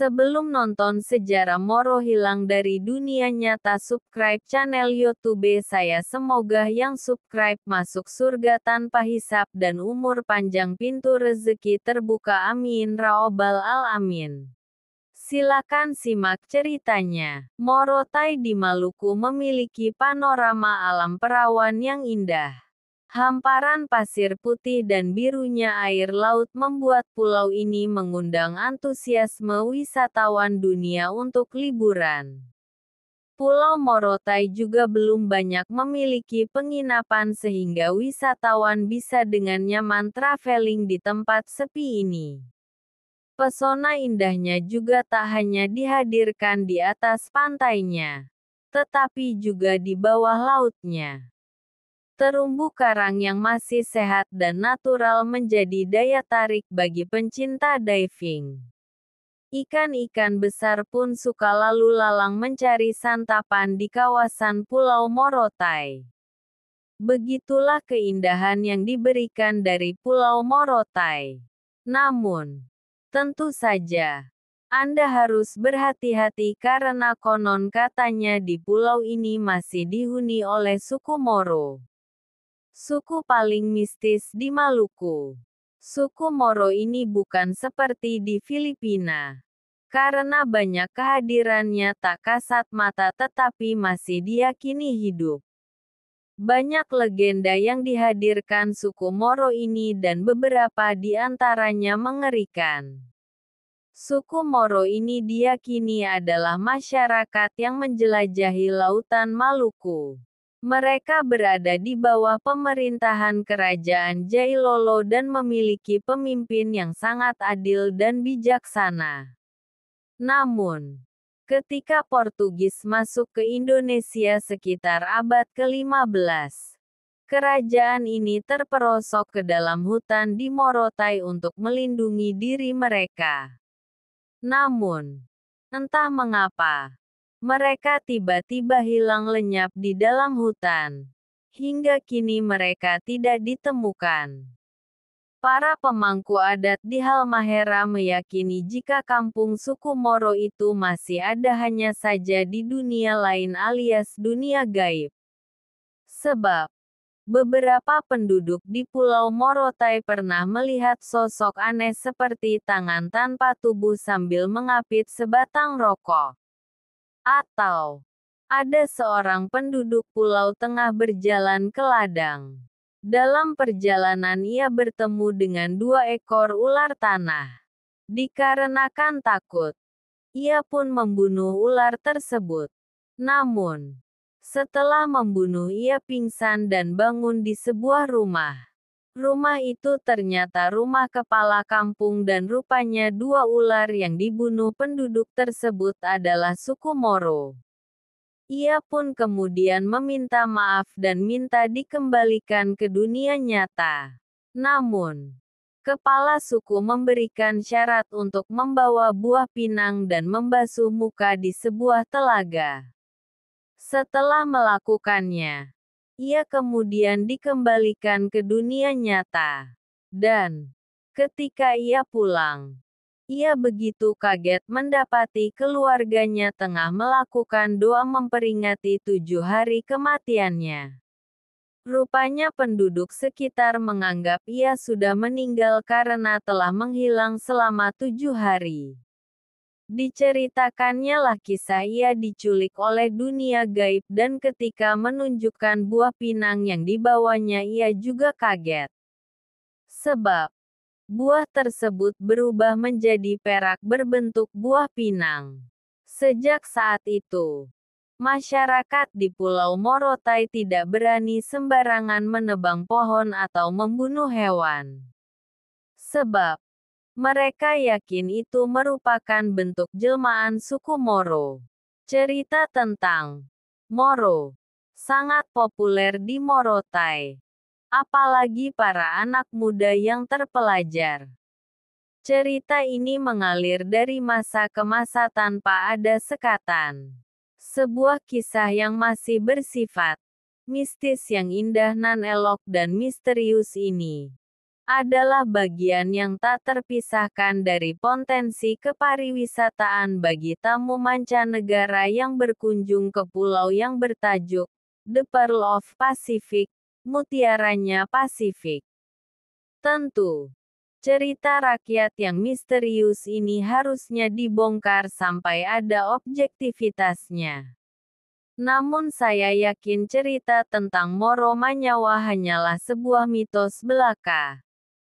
Sebelum nonton sejarah Moro hilang dari dunia nyata, subscribe channel YouTube saya. Semoga yang subscribe masuk surga tanpa hisab dan umur panjang, pintu rezeki terbuka, amin raobbal alamin. Silakan simak ceritanya. Morotai di Maluku memiliki panorama alam perawan yang indah. Hamparan pasir putih dan birunya air laut membuat pulau ini mengundang antusiasme wisatawan dunia untuk liburan. Pulau Morotai juga belum banyak memiliki penginapan sehingga wisatawan bisa dengan nyaman traveling di tempat sepi ini. Pesona indahnya juga tak hanya dihadirkan di atas pantainya, tetapi juga di bawah lautnya. Terumbu karang yang masih sehat dan natural menjadi daya tarik bagi pencinta diving. Ikan-ikan besar pun suka lalu lalang mencari santapan di kawasan Pulau Morotai. Begitulah keindahan yang diberikan dari Pulau Morotai. Namun, tentu saja, Anda harus berhati-hati karena konon katanya di pulau ini masih dihuni oleh suku Moro. Suku paling mistis di Maluku. Suku Moro ini bukan seperti di Filipina. Karena banyak kehadirannya tak kasat mata tetapi masih diyakini hidup. Banyak legenda yang dihadirkan suku Moro ini dan beberapa di antaranya mengerikan. Suku Moro ini diyakini adalah masyarakat yang menjelajahi lautan Maluku. Mereka berada di bawah pemerintahan Kerajaan Jailolo dan memiliki pemimpin yang sangat adil dan bijaksana. Namun, ketika Portugis masuk ke Indonesia sekitar abad ke-15, kerajaan ini terperosok ke dalam hutan di Morotai untuk melindungi diri mereka. Namun, entah mengapa, mereka tiba-tiba hilang lenyap di dalam hutan. Hingga kini mereka tidak ditemukan. Para pemangku adat di Halmahera meyakini jika kampung suku Moro itu masih ada hanya saja di dunia lain alias dunia gaib. Sebab, beberapa penduduk di Pulau Morotai pernah melihat sosok aneh seperti tangan tanpa tubuh sambil mengapit sebatang rokok. Atau, ada seorang penduduk pulau tengah berjalan ke ladang. Dalam perjalanan ia bertemu dengan 2 ekor ular tanah. Dikarenakan takut, ia pun membunuh ular tersebut. Namun, setelah membunuh ia pingsan dan bangun di sebuah rumah. Rumah itu ternyata rumah kepala kampung dan rupanya 2 ular yang dibunuh penduduk tersebut adalah suku Moro. Ia pun kemudian meminta maaf dan minta dikembalikan ke dunia nyata. Namun, kepala suku memberikan syarat untuk membawa buah pinang dan membasuh muka di sebuah telaga. Setelah melakukannya, ia kemudian dikembalikan ke dunia nyata. Dan, ketika ia pulang, ia begitu kaget mendapati keluarganya tengah melakukan doa memperingati 7 hari kematiannya. Rupanya penduduk sekitar menganggap ia sudah meninggal karena telah menghilang selama 7 hari. Diceritakannya lah kisah ia diculik oleh dunia gaib dan ketika menunjukkan buah pinang yang dibawanya ia juga kaget. Sebab, buah tersebut berubah menjadi perak berbentuk buah pinang. Sejak saat itu, masyarakat di Pulau Morotai tidak berani sembarangan menebang pohon atau membunuh hewan. Sebab, mereka yakin itu merupakan bentuk jelmaan suku Moro. Cerita tentang Moro sangat populer di Morotai, apalagi para anak muda yang terpelajar. Cerita ini mengalir dari masa ke masa tanpa ada sekatan. Sebuah kisah yang masih bersifat mistis yang indah nan elok dan misterius ini adalah bagian yang tak terpisahkan dari potensi kepariwisataan bagi tamu mancanegara yang berkunjung ke pulau yang bertajuk The Pearl of Pacific, mutiaranya Pasifik. Tentu, cerita rakyat yang misterius ini harusnya dibongkar sampai ada objektivitasnya. Namun saya yakin cerita tentang Moro Manyawa hanyalah sebuah mitos belaka.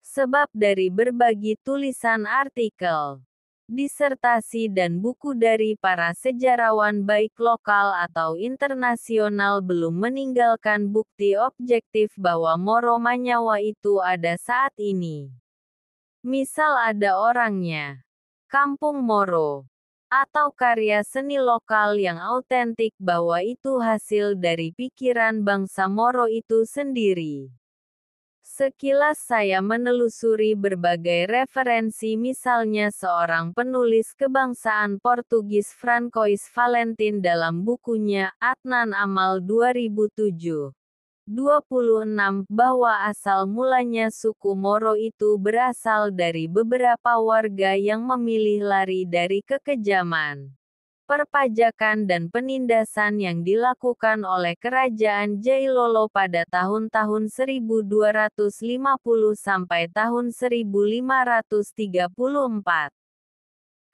Sebab dari berbagi tulisan artikel, disertasi dan buku dari para sejarawan baik lokal atau internasional belum meninggalkan bukti objektif bahwa Moro Manyawa itu ada saat ini. Misal ada orangnya, Kampung Moro, atau karya seni lokal yang autentik bahwa itu hasil dari pikiran bangsa Moro itu sendiri. Sekilas saya menelusuri berbagai referensi, misalnya seorang penulis kebangsaan Portugis Francois Valentin dalam bukunya Adnan Amal 2007. 26 bahwa asal mulanya suku Moro itu berasal dari beberapa warga yang memilih lari dari kekejaman, perpajakan dan penindasan yang dilakukan oleh Kerajaan Jailolo pada tahun-tahun 1250 sampai tahun 1534.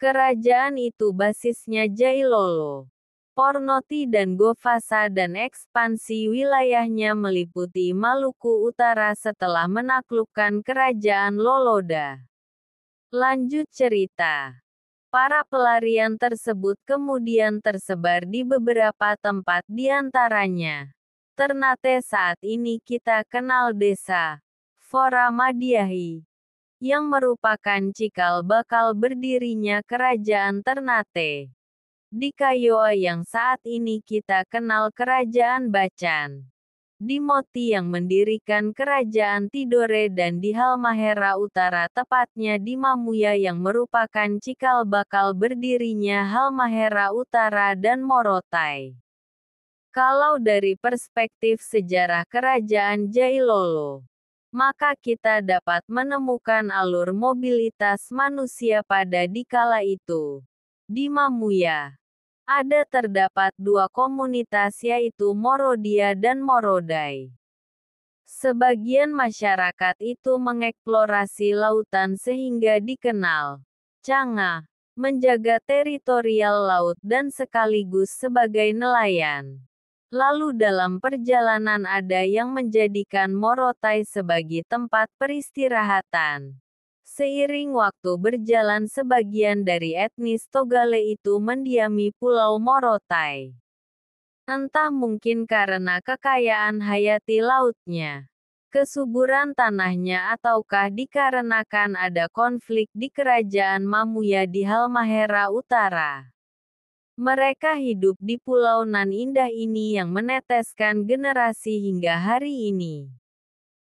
Kerajaan itu basisnya Jailolo, Pornoti dan Govasa dan ekspansi wilayahnya meliputi Maluku Utara setelah menaklukkan Kerajaan Loloda. Lanjut cerita. Para pelarian tersebut kemudian tersebar di beberapa tempat, di antaranya Ternate, saat ini kita kenal desa Fora Madiahi, yang merupakan cikal bakal berdirinya Kerajaan Ternate. Di Kayoa yang saat ini kita kenal Kerajaan Bacan. Di Moti yang mendirikan Kerajaan Tidore, dan di Halmahera Utara, tepatnya di Mamuya yang merupakan cikal bakal berdirinya Halmahera Utara dan Morotai. Kalau dari perspektif sejarah Kerajaan Jailolo, maka kita dapat menemukan alur mobilitas manusia pada dikala itu. Di Mamuya, terdapat dua komunitas, yaitu Morodia dan Morodai. Sebagian masyarakat itu mengeksplorasi lautan sehingga dikenal Canga, menjaga teritorial laut dan sekaligus sebagai nelayan. Lalu dalam perjalanan ada yang menjadikan Morotai sebagai tempat peristirahatan. Seiring waktu berjalan, sebagian dari etnis Togale itu mendiami Pulau Morotai. Entah mungkin karena kekayaan hayati lautnya, kesuburan tanahnya, ataukah dikarenakan ada konflik di Kerajaan Mamuya di Halmahera Utara. Mereka hidup di pulau nan indah ini yang meneteskan generasi hingga hari ini.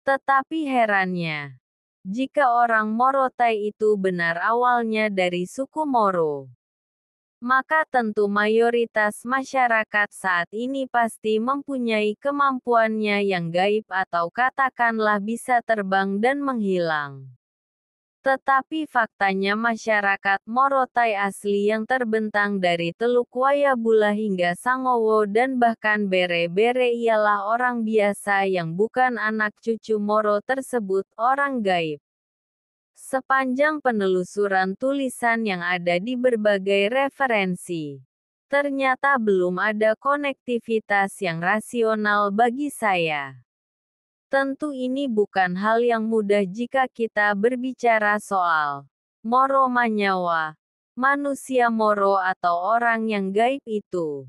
Tetapi herannya, jika orang Morotai itu benar awalnya dari suku Moro, maka tentu mayoritas masyarakat saat ini pasti mempunyai kemampuannya yang gaib, atau katakanlah bisa terbang dan menghilang. Tetapi faktanya masyarakat Morotai asli yang terbentang dari Teluk Wayabula hingga Sangowo dan bahkan Bere-Bere ialah orang biasa yang bukan anak cucu Moro tersebut, orang gaib. Sepanjang penelusuran tulisan yang ada di berbagai referensi, ternyata belum ada konektivitas yang rasional bagi saya. Tentu ini bukan hal yang mudah jika kita berbicara soal Moro Manyawa, manusia Moro atau orang yang gaib itu.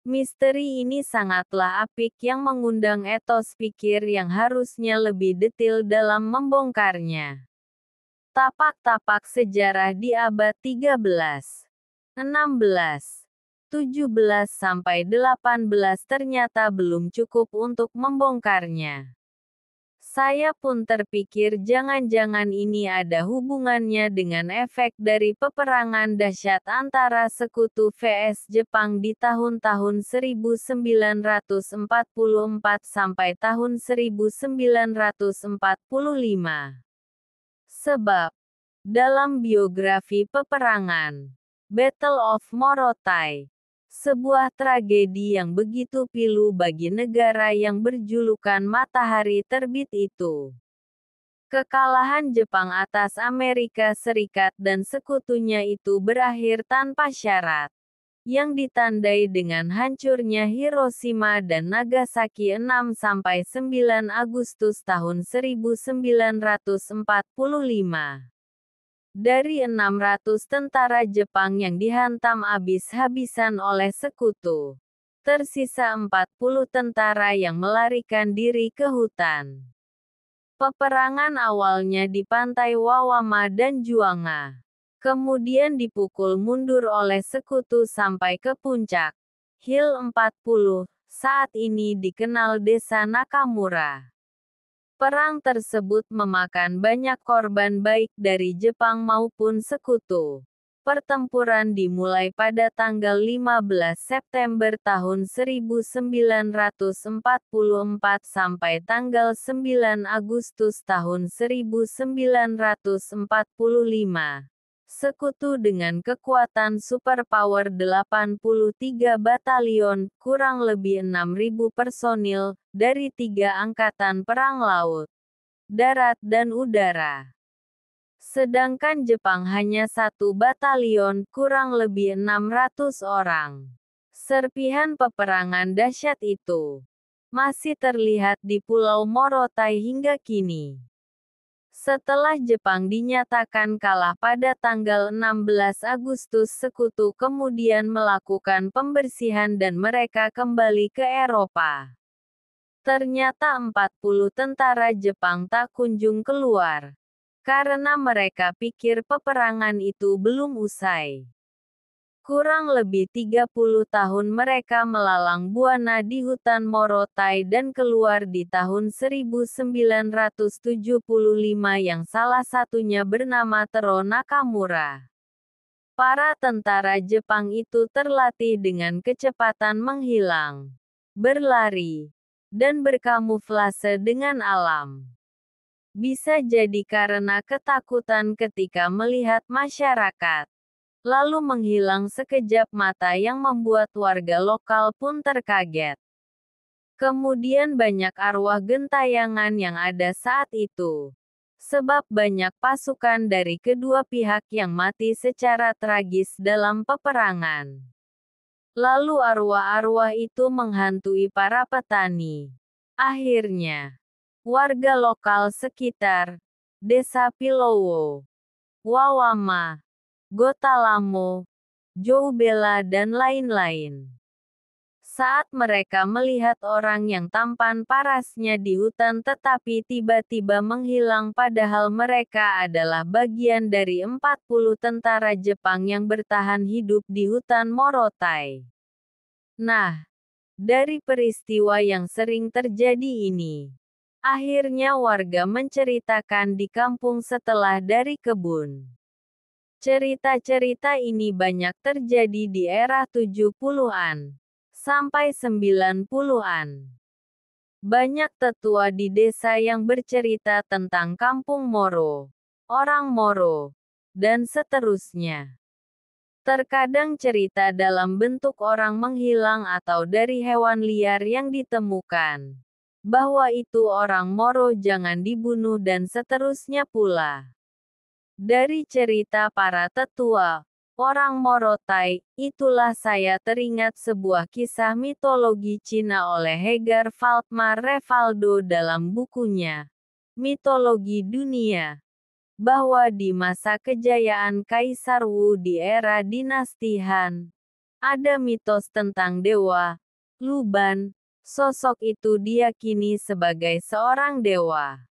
Misteri ini sangatlah apik yang mengundang etos pikir yang harusnya lebih detail dalam membongkarnya. Tapak-tapak sejarah di abad 13, 16, 17 sampai 18 ternyata belum cukup untuk membongkarnya. Saya pun terpikir jangan-jangan ini ada hubungannya dengan efek dari peperangan dahsyat antara Sekutu vs Jepang di tahun-tahun 1944 sampai tahun 1945. Sebab, dalam biografi peperangan, Battle of Morotai, sebuah tragedi yang begitu pilu bagi negara yang berjulukan Matahari Terbit itu. Kekalahan Jepang atas Amerika Serikat dan sekutunya itu berakhir tanpa syarat, yang ditandai dengan hancurnya Hiroshima dan Nagasaki 6–9 Agustus tahun 1945. Dari 600 tentara Jepang yang dihantam habis-habisan oleh sekutu, tersisa 40 tentara yang melarikan diri ke hutan. Peperangan awalnya di pantai Wawama dan Juanga, kemudian dipukul mundur oleh sekutu sampai ke puncak Hill 40, saat ini dikenal Desa Nakamura. Perang tersebut memakan banyak korban baik dari Jepang maupun sekutu. Pertempuran dimulai pada tanggal 15 September tahun 1944 sampai tanggal 9 Agustus tahun 1945. Sekutu dengan kekuatan superpower 83 batalion, kurang lebih 6.000 personil, dari 3 angkatan perang laut, darat dan udara. Sedangkan Jepang hanya 1 batalion, kurang lebih 600 orang. Serpihan peperangan dahsyat itu masih terlihat di Pulau Morotai hingga kini. Setelah Jepang dinyatakan kalah pada tanggal 16 Agustus, sekutu kemudian melakukan pembersihan dan mereka kembali ke Eropa. Ternyata 40 tentara Jepang tak kunjung keluar, karena mereka pikir peperangan itu belum usai. Kurang lebih 30 tahun mereka melalang buana di hutan Morotai dan keluar di tahun 1975 yang salah satunya bernama Tero Nakamura. Para tentara Jepang itu terlatih dengan kecepatan menghilang, berlari, dan berkamuflase dengan alam. Bisa jadi karena ketakutan ketika melihat masyarakat, lalu menghilang sekejap mata yang membuat warga lokal pun terkaget. Kemudian banyak arwah gentayangan yang ada saat itu. Sebab banyak pasukan dari kedua pihak yang mati secara tragis dalam peperangan. Lalu arwah-arwah itu menghantui para petani. Akhirnya, warga lokal sekitar Desa Pilowo, Wawama, Gotalamo, Joubela dan lain-lain. Saat mereka melihat orang yang tampan parasnya di hutan tetapi tiba-tiba menghilang padahal mereka adalah bagian dari 40 tentara Jepang yang bertahan hidup di hutan Morotai. Nah, dari peristiwa yang sering terjadi ini, akhirnya warga menceritakan di kampung setelah dari kebun. Cerita-cerita ini banyak terjadi di era 70-an sampai 90-an. Banyak tetua di desa yang bercerita tentang kampung Moro, orang Moro, dan seterusnya. Terkadang cerita dalam bentuk orang menghilang atau dari hewan liar yang ditemukan, bahwa itu orang Moro jangan dibunuh dan seterusnya pula. Dari cerita para tetua, orang Morotai, itulah saya teringat sebuah kisah mitologi Cina oleh Hegar Faltmar Revaldo dalam bukunya, Mitologi Dunia, bahwa di masa kejayaan Kaisar Wu di era dinasti Han, ada mitos tentang dewa, Luban. Sosok itu diyakini sebagai seorang dewa.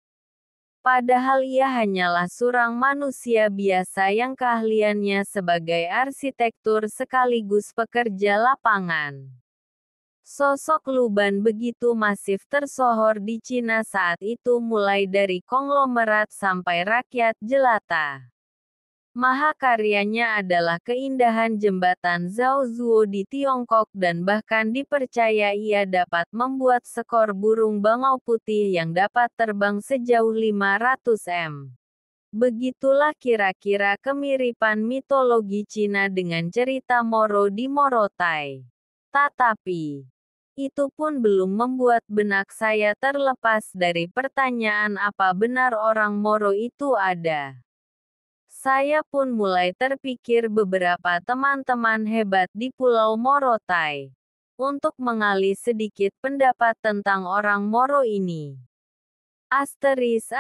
Padahal ia hanyalah seorang manusia biasa yang keahliannya sebagai arsitektur sekaligus pekerja lapangan. Sosok Luban begitu masif tersohor di Cina saat itu mulai dari konglomerat sampai rakyat jelata. Mahakaryanya adalah keindahan jembatan Zhaozuo di Tiongkok dan bahkan dipercaya ia dapat membuat skor burung bangau putih yang dapat terbang sejauh 500 m. Begitulah kira-kira kemiripan mitologi Cina dengan cerita Moro di Morotai. Tetapi itu pun belum membuat benak saya terlepas dari pertanyaan apa benar orang Moro itu ada. Saya pun mulai terpikir beberapa teman-teman hebat di Pulau Morotai. Untuk mengali sedikit pendapat tentang orang Moro ini. Asteris.